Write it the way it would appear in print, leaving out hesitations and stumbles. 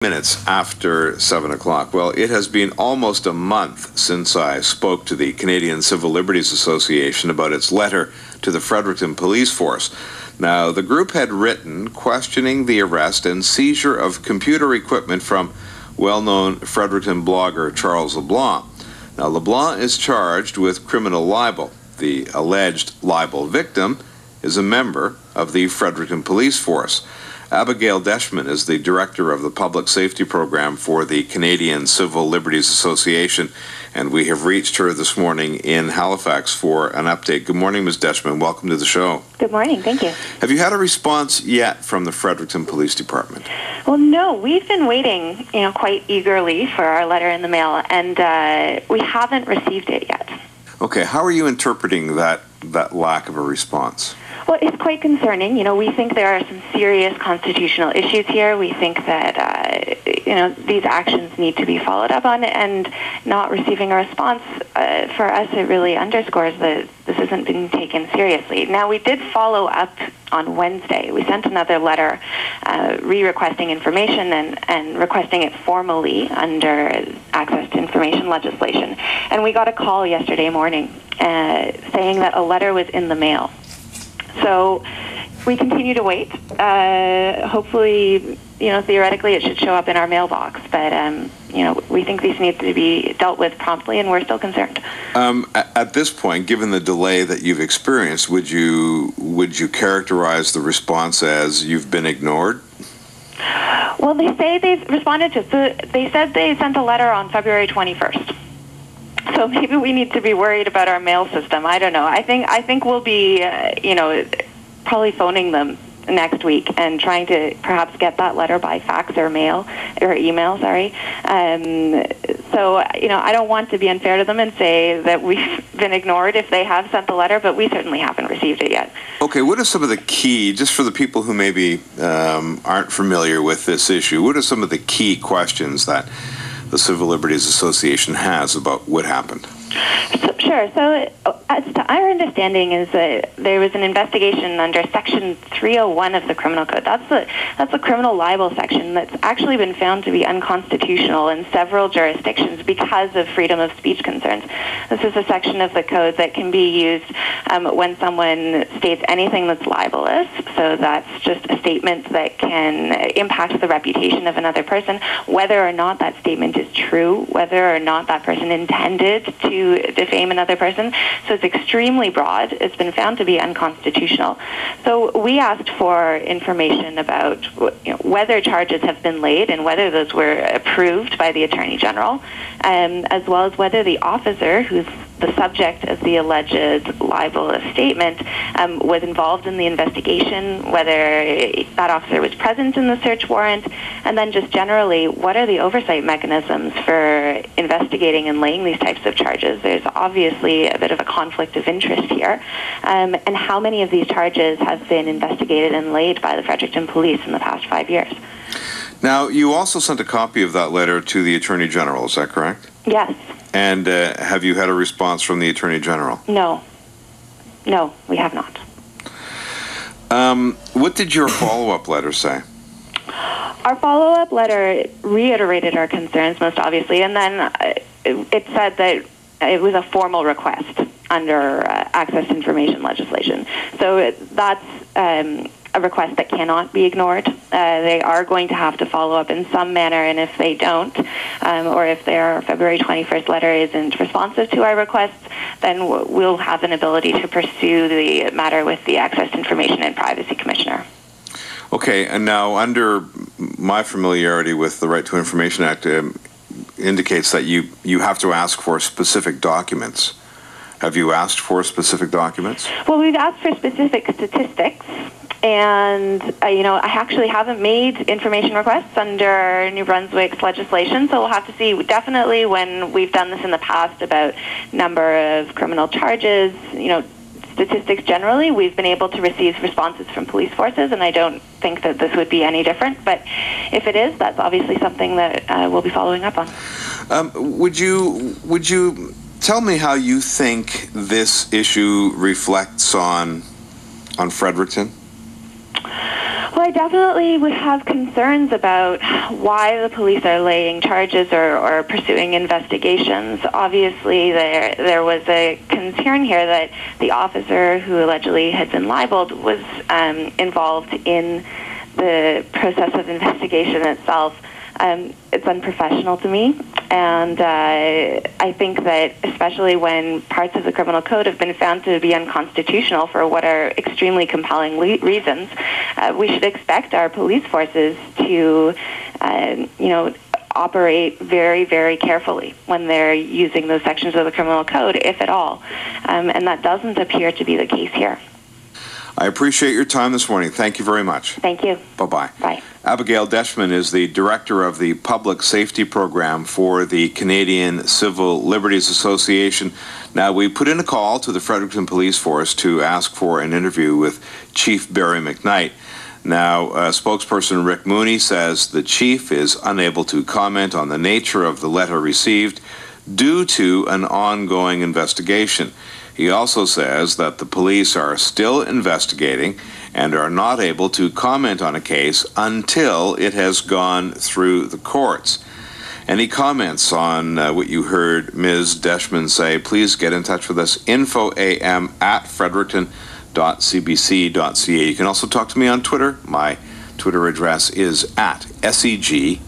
Minutes after 7 o'clock. Well, it has been almost a month since I spoke to the Canadian Civil Liberties Association about its letter to the Fredericton Police Force. Now, the group had written questioning the arrest and seizure of computer equipment from well-known Fredericton blogger Charles LeBlanc. Now, LeBlanc is charged with criminal libel. The alleged libel victim is a member of the Fredericton Police Force. Abigail Deshman is the director of the Public Safety Program for the Canadian Civil Liberties Association, and we have reached her this morning in Halifax for an update. Good morning, Ms. Deshman. Welcome to the show. Good morning. Thank you. Have you had a response yet from the Fredericton Police Department? Well, no. We've been waiting, quite eagerly for our letter in the mail, and we haven't received it yet. Okay. How are you interpreting that lack of a response? Well, it's quite concerning. We think there are some serious constitutional issues here. We think that, these actions need to be followed up on, and not receiving a response, for us, it really underscores that this isn't being taken seriously. Now, we did follow up on Wednesday. We sent another letter re-requesting information and requesting it formally under access to information legislation. And we got a call yesterday morning saying that a letter was in the mail. So we continue to wait. Hopefully, theoretically it should show up in our mailbox. But, we think these need to be dealt with promptly, and we're still concerned. At this point, given the delay that you've experienced, would you characterize the response as you've been ignored? Well, they say they've responded to. So they said they sent a letter on February 21st. So maybe we need to be worried about our mail system. I don't know. I think we'll be, probably phoning them next week and trying to perhaps get that letter by fax or email. So, I don't want to be unfair to them and say that we've been ignored if they have sent the letter, but we certainly haven't received it yet. Okay, what are some of the key, just for the people who maybe aren't familiar with this issue, what are some of the key questions that the Civil Liberties Association has about what happened? Sure. So, as to our understanding is that there was an investigation under Section 301 of the Criminal Code. That's a criminal libel section that's actually been found to be unconstitutional in several jurisdictions because of freedom of speech concerns. This is a section of the code that can be used when someone states anything that's libelous. So that's just a statement that can impact the reputation of another person, whether or not that statement is true, whether or not that person intended to defame another person. So it's extremely broad. It's been found to be unconstitutional. So we asked for information about whether charges have been laid and whether those were approved by the Attorney General, as well as whether the officer who's the subject of the alleged libelous statement was involved in the investigation, whether that officer was present in the search warrant, and then just generally, what are the oversight mechanisms for investigating and laying these types of charges? There's obviously a bit of a conflict of interest here, and how many of these charges have been investigated and laid by the Fredericton Police in the past 5 years? Now, you also sent a copy of that letter to the Attorney General, is that correct? Yes. And have you had a response from the Attorney General? No, we have not. What did your follow-up letter say? Our follow-up letter reiterated our concerns, most obviously, and then it said that it was a formal request under access to information legislation. So that's a request that cannot be ignored. They are going to have to follow up in some manner, and if they don't, or if their February 21st letter isn't responsive to our requests, then we'll have an ability to pursue the matter with the Access to Information and Privacy Commissioner. Okay, and now under my familiarity with the Right to Information Act indicates that you have to ask for specific documents. Have you asked for specific documents? Well, we've asked for specific statistics. And, I actually haven't made information requests under New Brunswick's legislation, so we'll have to see. Definitely when we've done this in the past about number of criminal charges, statistics generally, we've been able to receive responses from police forces, and I don't think that this would be any different. But if it is, that's obviously something that we'll be following up on. Would you tell me how you think this issue reflects on Fredericton? Well, I definitely would have concerns about why the police are laying charges or pursuing investigations. Obviously, there was a concern here that the officer who allegedly had been libeled was involved in the process of investigation itself. It's unprofessional to me, and I think that especially when parts of the criminal code have been found to be unconstitutional for what are extremely compelling reasons, we should expect our police forces to, operate very, very carefully when they're using those sections of the criminal code, if at all, and that doesn't appear to be the case here. I appreciate your time this morning. Thank you very much. Thank you. Bye-bye. Bye. Abigail Deshman is the director of the Public Safety Program for the Canadian Civil Liberties Association. Now, we put in a call to the Fredericton Police Force to ask for an interview with Chief Barry McKnight. Now, spokesperson Rick Mooney says the chief is unable to comment on the nature of the letter received due to an ongoing investigation. He also says that the police are still investigating and are not able to comment on a case until it has gone through the courts. Any comments on what you heard Ms. Deshman say, please get in touch with us, info@fredericton.cbc.ca. You can also talk to me on Twitter. My Twitter address is @SEGUINCBC.